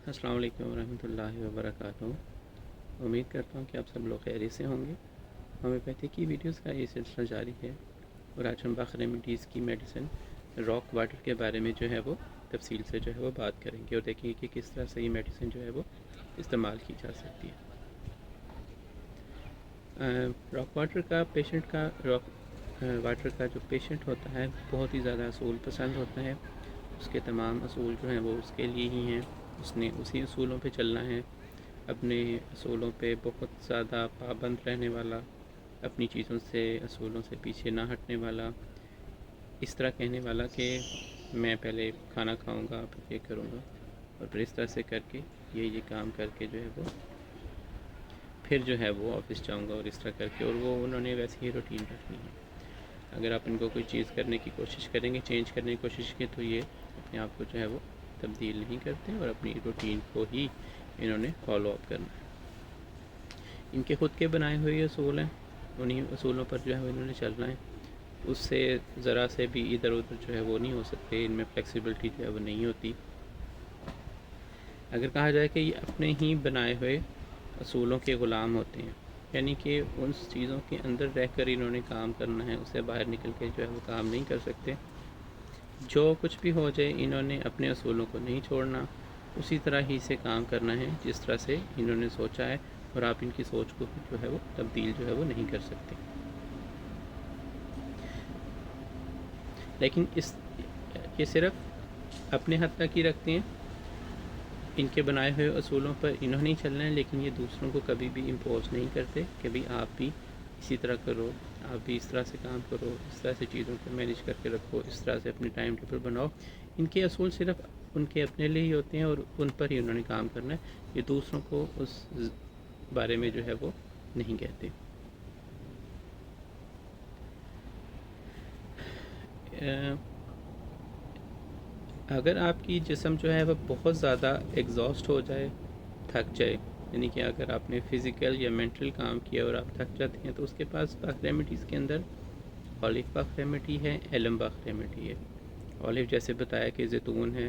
السلام علیکم ورحمۃ اللہ وبرکاتہ۔ امید کرتا ہوں کہ آپ سب لوگ خیریت سے ہوں گے۔ ہومیوپیتھی کی ویڈیوز کا یہ سلسلہ جاری ہے اور آج ہم باقی ریمیڈیز کی میڈیسن راک واٹر کے بارے میں جو ہے وہ تفصیل سے جو ہے وہ بات کریں گے اور دیکھیں گے کہ کس طرح سے یہ میڈیسن جو ہے وہ استعمال کی جا سکتی ہے۔ راک واٹر کا جو پیشنٹ ہوتا ہے بہت ہی زیادہ اصول پسند ہوتا ہے۔ اس کے تمام اصول جو ہیں وہ اس کے لیے ہی ہیں، اس نے اسی اصولوں پہ چلنا ہے، اپنے اصولوں پہ بہت زیادہ پابند رہنے والا، اپنی چیزوں سے اصولوں سے پیچھے نہ ہٹنے والا، اس طرح کہنے والا کہ میں پہلے کھانا کھاؤں گا پھر یہ کروں گا اور پھر اس طرح سے کر کے یہ کام کر کے جو ہے وہ پھر جو ہے وہ آفس جاؤں گا اور اس طرح کر کے، اور وہ انہوں نے ویسی ہی روٹین رکھنی ہے۔ اگر آپ ان کو کوئی چیز کرنے کی کوشش کریں گے، چینج کرنے کی کوشش کی، تو یہ اپنے آپ کو جو ہے وہ تبدیل نہیں کرتے اور اپنی روٹین کو ہی انہوں نے فالو اپ کرنا ہے۔ ان کے خود کے بنائے ہوئے اصول ہیں، انہی اصولوں پر جو ہے انہوں نے چلنا ہے، اس سے ذرا سے بھی ادھر ادھر جو ہے وہ نہیں ہو سکتے، ان میں فلیکسیبلٹی جو ہے وہ نہیں ہوتی۔ اگر کہا جائے کہ یہ اپنے ہی بنائے ہوئے اصولوں کے غلام ہوتے ہیں، یعنی کہ ان چیزوں کے اندر رہ کر انہوں نے کام کرنا ہے، اس سے باہر نکل کے جو ہے وہ کام نہیں کر سکتے۔ جو کچھ بھی ہو جائے انہوں نے اپنے اصولوں کو نہیں چھوڑنا، اسی طرح ہی سے کام کرنا ہے جس طرح سے انہوں نے سوچا ہے، اور آپ ان کی سوچ کو جو ہے وہ تبدیل جو ہے وہ نہیں کر سکتے۔ لیکن یہ صرف اپنے حد تک ہی رکھتے ہیں، ان کے بنائے ہوئے اصولوں پر انہوں نے چلنا ہے، لیکن یہ دوسروں کو کبھی بھی امپوز نہیں کرتے کہ بھی آپ بھی اسی طرح کرو، آپ بھی اس طرح سے کام کرو، اس طرح سے چیزوں کو مینیج کر کے رکھو، اس طرح سے اپنی ٹائم ٹیبل بناؤ۔ ان کے اصول صرف ان کے اپنے لیے ہی ہوتے ہیں اور ان پر ہی انہوں نے کام کرنا ہے، یہ دوسروں کو اس بارے میں جو ہے وہ نہیں کہتے۔ اگر آپ کی جسم جو ہے وہ بہت زیادہ ایگزاسٹ ہو جائے، تھک جائے، یعنی کہ اگر آپ نے فزیکل یا مینٹل کام کیا اور آپ تھک جاتے ہیں، تو اس کے پاس باقی ریمیڈیز کے اندر اولیو باق ریمیڈی ہے، ایلم باق ریمیڈی ہے۔ اولیو جیسے بتایا کہ زیتون ہے،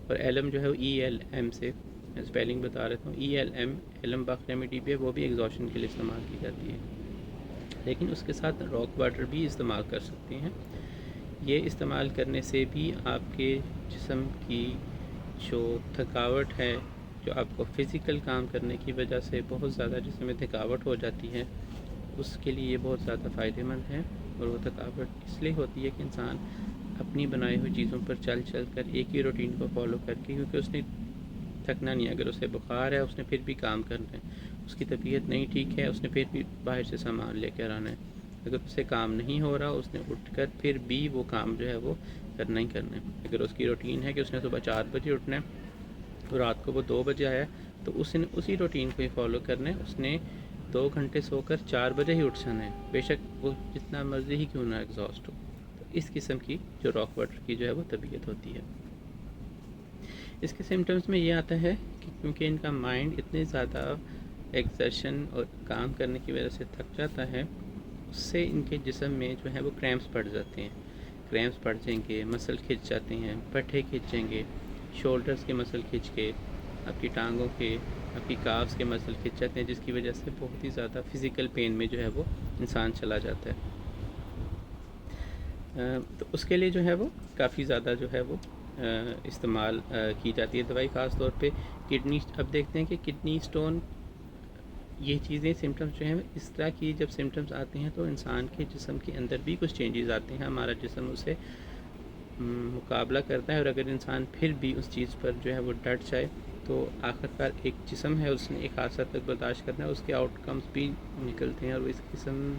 اور ایلم جو ہے وہ ELM سے، میں اسپیلنگ بتا رہتا ہوں، ELM ایلم باق ریمیڈی بھی ہے، وہ بھی ایگزاشن کے لیے استعمال کی جاتی ہے، لیکن اس کے ساتھ راک واٹر بھی استعمال کر سکتے ہیں۔ یہ استعمال کرنے سے بھی آپ کے جسم کی جو تھکاوٹ ہے، جو آپ کو فزیکل کام کرنے کی وجہ سے بہت زیادہ جسم میں تھکاوٹ ہو جاتی ہے، اس کے لیے یہ بہت زیادہ فائدہ مند ہے۔ اور وہ تھکاوٹ اس لیے ہوتی ہے کہ انسان اپنی بنائی ہوئی چیزوں پر چل کر ایک ہی روٹین کو فالو کر کے، کیونکہ اس نے تھکنا نہیں ہے، اگر اسے بخار ہے اس نے پھر بھی کام کرنا ہے، اس کی طبیعت نہیں ٹھیک ہے اس نے پھر بھی باہر سے سامان لے کر آنا ہے، اگر اسے کام نہیں ہو رہا اس نے اٹھ کر پھر بھی وہ کام جو ہے وہ کرنا ہی کرنا ہے۔ اگر اس کی روٹین ہے کہ اس نے صبح 4 بجے اٹھنا ہے اور رات کو وہ 2 بجے آیا، تو اس نے اسی روٹین کو ہی فالو کرنا ہے، اس نے 2 گھنٹے سو کر 4 بجے ہی اٹھ جانا ہے، بے شک وہ جتنا مرضی ہی کیوں نہ ایگزاسٹ ہو۔ تو اس قسم کی جو راک واٹر کی جو ہے وہ طبیعت ہوتی ہے۔ اس کے سمٹمز میں یہ آتا ہے کہ کیونکہ ان کا مائنڈ اتنے زیادہ ایگزرشن اور کام کرنے کی وجہ سے تھک جاتا ہے، اس سے ان کے جسم میں جو ہے وہ کریمپس پڑ جاتے ہیں، کریمپس پڑ جائیں گے، مسل کھنچ جاتے ہیں، پٹھے کھنچیں گے، شولڈرز کے مسل کھنچ کے، آپ کی ٹانگوں کے، آپ کی کافز کے مسل کھنچ جاتے ہیں، جس کی وجہ سے بہت ہی زیادہ فزیکل پین میں جو ہے وہ انسان چلا جاتا ہے۔ تو اس کے لیے جو ہے وہ کافی زیادہ جو ہے وہ استعمال کی جاتی ہے دوائی، خاص طور پہ کڈنی۔ اب دیکھتے ہیں کہ کڈنی سٹون، یہ چیزیں سمٹمز جو ہیں اس طرح کی جب سمٹمز آتے ہیں تو انسان کے جسم کے اندر بھی کچھ چینجز آتے ہیں، ہمارا جسم اسے مقابلہ کرتا ہے، اور اگر انسان پھر بھی اس چیز پر جو ہے وہ ڈٹ جائے تو آخر کار ایک جسم ہے، اس نے ایک خاص حد تک برداشت کرنا ہے، اس کے آؤٹ کمز بھی نکلتے ہیں، اور وہ اس قسم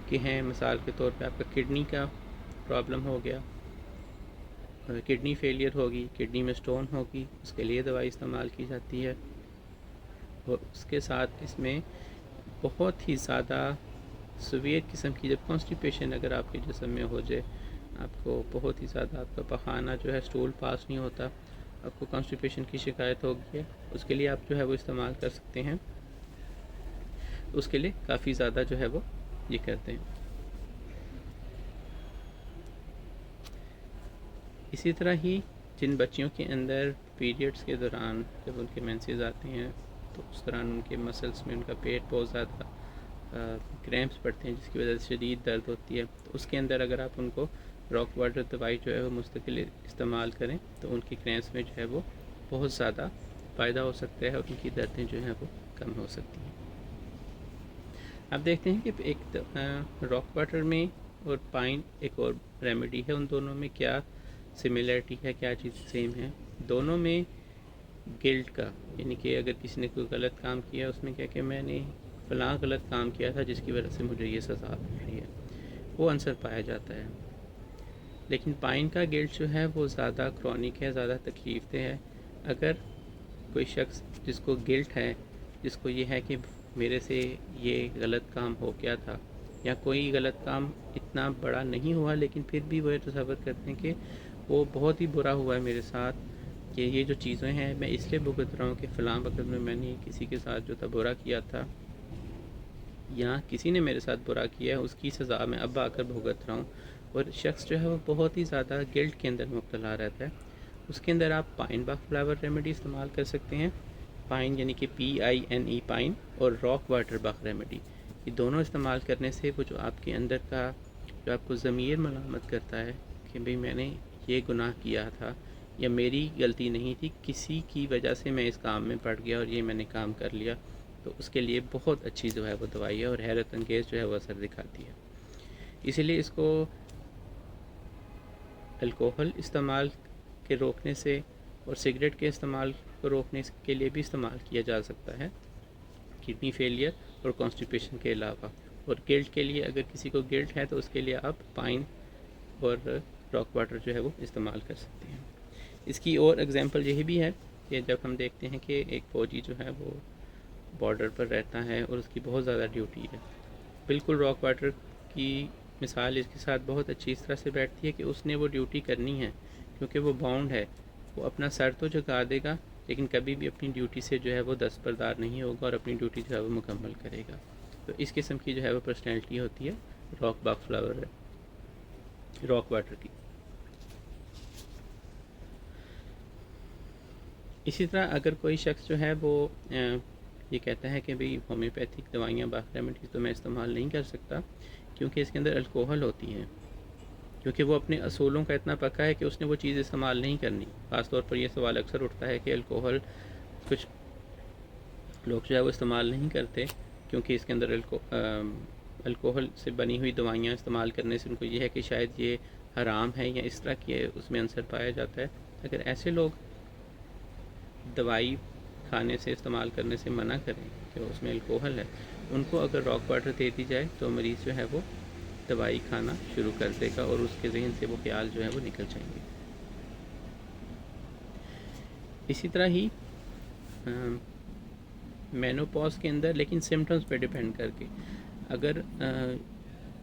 کے ہیں۔ مثال کے طور پہ آپ کا کڈنی کا پرابلم ہو گیا، کڈنی فیلئر ہوگی، کڈنی میں سٹون ہوگی، اس کے لیے دوائی استعمال کی جاتی ہے، اور اس کے ساتھ اس میں بہت ہی زیادہ سویئر قسم کی جب کانسٹیپیشن اگر آپ کے جسم میں ہو جائے، آپ کو بہت ہی زیادہ آپ کا پخانہ جو ہے سٹول پاس نہیں ہوتا، آپ کو کانسٹیپیشن کی شکایت ہوگی ہے، اس کے لیے آپ جو ہے وہ استعمال کر سکتے ہیں، اس کے لیے کافی زیادہ جو ہے وہ یہ کرتے ہیں۔ اسی طرح ہی جن بچیوں کے اندر پیریڈس کے دوران جب ان کے مینسز آتے ہیں تو اس دوران ان کے مسلس میں ان کا پیٹ بہت زیادہ کریمپس پڑتے ہیں، جس کی وجہ سے شدید درد ہوتی ہے. تو اس کے اندر اگر آپ ان کو راک واٹر دوائی جو ہے وہ مستقل استعمال کریں تو ان کی کریمپس میں جو ہے وہ بہت زیادہ فائدہ ہو سکتا ہے اور ان کی دردیں جو ہیں وہ کم ہو سکتی ہیں. آپ دیکھتے ہیں کہ ایک راک واٹر میں اور پائن ایک اور ریمیڈی ہے، ان دونوں میں کیا سملیرٹی ہے، کیا چیز سیم ہے. دونوں میں گلٹ کا، یعنی کہ اگر کسی نے کوئی غلط کام کیا اس میں کیا کہ میں نے فلاں غلط کام کیا تھا جس کی وجہ سے مجھے یہ سزا مل رہی ہے، وہ عنصر پایا جاتا ہے. لیکن پائن کا گلٹ جو ہے وہ زیادہ کرونک ہے، زیادہ تکلیف دہ ہے. اگر کوئی شخص جس کو گلٹ ہے، جس کو یہ ہے کہ میرے سے یہ غلط کام ہو گیا تھا، یا کوئی غلط کام اتنا بڑا نہیں ہوا لیکن پھر بھی وہ تصور کرتے ہیں کہ وہ بہت ہی برا ہوا ہے میرے ساتھ، کہ یہ جو چیزیں ہیں میں اس لیے بھگت رہا ہوں کہ فلاں وقت میں نے کسی کے ساتھ جو تھا برا کیا تھا، یا کسی نے میرے ساتھ برا کیا ہے، اس کی سزا میں اب آ کر بھگت رہا ہوں. اور شخص جو ہے وہ بہت ہی زیادہ گلٹ کے اندر مبتلا رہتا ہے. اس کے اندر آپ پائن باخ فلاور ریمیڈی استعمال کر سکتے ہیں. پائن یعنی کہ PINE پائن، اور راک واٹر باخ ریمیڈی، یہ دونوں استعمال کرنے سے وہ جو آپ کے اندر کا جو آپ کو ضمیر ملامت کرتا ہے کہ بھئی میں نے یہ گناہ کیا تھا یا میری غلطی نہیں تھی، کسی کی وجہ سے میں اس کام میں پڑ گیا اور یہ میں نے کام کر لیا، تو اس کے لیے بہت اچھی جو ہے وہ دوائی ہے اور حیرت انگیز جو ہے وہ اثر دکھاتی ہے. اسی لیے اس کو الکوہل استعمال کے روکنے سے اور سگریٹ کے استعمال کو روکنے کے لیے بھی استعمال کیا جا سکتا ہے، کڈنی فیلئر اور کانسٹیپیشن کے علاوہ. اور گلٹ کے لیے اگر کسی کو گلٹ ہے تو اس کے لیے آپ پائن اور راک واٹر جو ہے وہ استعمال کر سکتے ہیں. اس کی اور اگزامپل یہی بھی ہے کہ جب ہم دیکھتے ہیں کہ ایک فوجی جو ہے وہ بارڈر پر رہتا ہے اور اس کی بہت زیادہ ڈیوٹی ہے، بالکل راک واٹر کی مثال اس کے ساتھ بہت اچھی اس طرح سے بیٹھتی ہے کہ اس نے وہ ڈیوٹی کرنی ہے کیونکہ وہ باؤنڈ ہے. وہ اپنا سر تو جھکا دے گا لیکن کبھی بھی اپنی ڈیوٹی سے جو ہے وہ دستبردار نہیں ہوگا اور اپنی ڈیوٹی جو ہے وہ مکمل کرے گا. تو اس قسم کی جو ہے وہ پرسنالٹی ہوتی ہے راک باخ فلاور راک واٹر کی. اسی طرح اگر کوئی شخص جو ہے وہ یہ کہتا ہے کہ بھئی ہومیوپیتھک دوائیاں باخ ریمیڈیز تو میں استعمال نہیں کر سکتا کیونکہ اس کے اندر الکوہل ہوتی ہیں، کیونکہ وہ اپنے اصولوں کا اتنا پکا ہے کہ اس نے وہ چیز استعمال نہیں کرنی. خاص طور پر یہ سوال اکثر اٹھتا ہے کہ الکوہل کچھ لوگ جو ہے وہ استعمال نہیں کرتے کیونکہ اس کے اندر الکوہل سے بنی ہوئی دوائیاں استعمال کرنے سے ان کو یہ ہے کہ شاید یہ حرام ہے یا اس طرح کی اس میں عنصر پایا جاتا ہے. اگر ایسے لوگ دوائی کھانے سے استعمال کرنے سے منع کریں کہ اس میں الکوہل ہے، ان کو اگر راک واٹر دے دی جائے تو مریض جو ہے وہ دوائی کھانا شروع کر دے گا اور اس کے ذہن سے وہ خیال جو ہے وہ نکل جائیں گے. اسی طرح ہی مینوپاز کے اندر لیکن سمٹمز پہ ڈیپینڈ کر کے، اگر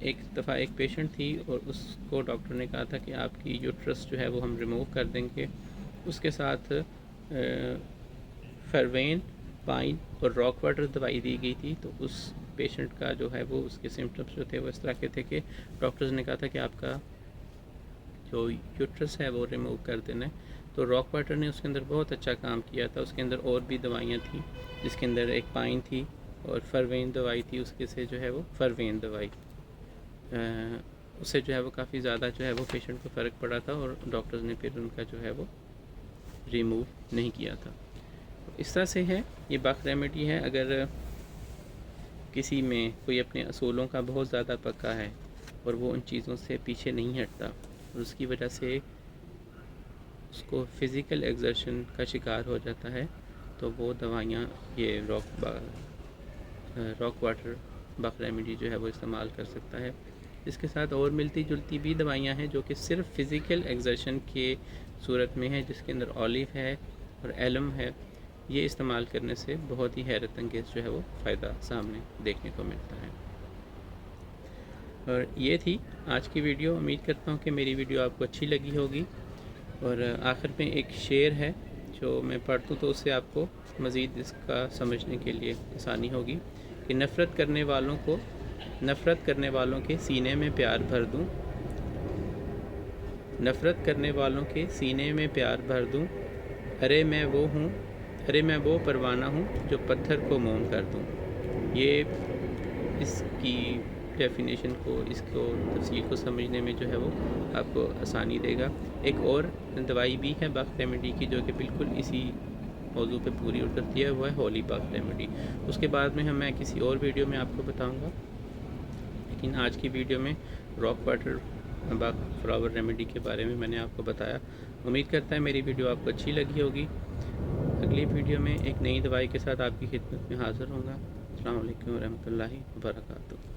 ایک دفعہ ایک پیشنٹ تھی اور اس کو ڈاکٹر نے کہا تھا کہ آپ کی یوٹرس جو ہے وہ ہم ریموو کر دیں گے، اس کے ساتھ فروین، پائن اور راک واٹر دوائی دی گئی تھی، تو اس پیشنٹ کا جو ہے وہ اس کے سمٹمز جو تھے وہ اس طرح کے تھے کہ ڈاکٹرز نے کہا تھا کہ آپ کا جو یوٹرس ہے وہ ریموو کر دینا ہے. تو راک واٹر نے اس کے اندر بہت اچھا کام کیا تھا. اس کے اندر اور بھی دوائیاں تھیں جس کے اندر ایک پائن تھی اور فروین دوائی تھی، اس کے سے جو ہے وہ فروین دوائی اس سے جو ہے وہ کافی زیادہ جو ہے وہ پیشنٹ کو فرق پڑا تھا اور ڈاکٹرز نے پھر ان کا جو ہے وہ ریموو نہیں کیا تھا. اس طرح سے ہے یہ باخ ریمیڈی ہے. اگر کسی میں کوئی اپنے اصولوں کا بہت زیادہ پکا ہے اور وہ ان چیزوں سے پیچھے نہیں ہٹتا اور اس کی وجہ سے اس کو فزیکل ایگزرشن کا شکار ہو جاتا ہے، تو وہ دوائیاں یہ راک واٹر باخ ریمیڈی جو ہے وہ استعمال کر سکتا ہے. اس کے ساتھ اور ملتی جلتی بھی دوائیاں ہیں جو کہ صرف فزیکل ایگزرشن کے صورت میں ہے، جس کے اندر اولیو ہے اور ایلم ہے. یہ استعمال کرنے سے بہت ہی حیرت انگیز جو ہے وہ فائدہ سامنے دیکھنے کو ملتا ہے. اور یہ تھی آج کی ویڈیو. امید کرتا ہوں کہ میری ویڈیو آپ کو اچھی لگی ہوگی. اور آخر میں ایک شعر ہے جو میں پڑھ دوں تو اس سے آپ کو مزید اس کا سمجھنے کے لیے آسانی ہوگی کہ نفرت کرنے والوں کے سینے میں پیار بھر دوں، نفرت کرنے والوں کے سینے میں پیار بھر دوں، ارے میں وہ ہوں، ارے میں وہ پروانہ ہوں جو پتھر کو موم کر دوں. یہ اس کی ڈیفینیشن کو، اس کو تفصیل کو سمجھنے میں جو ہے وہ آپ کو آسانی دے گا. ایک اور دوائی بھی ہے باغ ریمیڈی کی جو کہ بالکل اسی موضوع پہ پوری اترتی ہے، وہ ہے ہولی باغ ریمیڈی. اس کے بعد میں کسی اور ویڈیو میں آپ کو بتاؤں گا، لیکن آج کی ویڈیو میں راک واٹر باغ فلاور ریمیڈی کے بارے میں نے آپ کو بتایا. امید کرتا ہے میری ویڈیو آپ کو اچھی لگی ہوگی. اگلی ویڈیو میں ایک نئی دوائی کے ساتھ آپ کی خدمت میں حاضر ہوں گا. السلام علیکم ورحمۃ اللہ وبرکاتہ.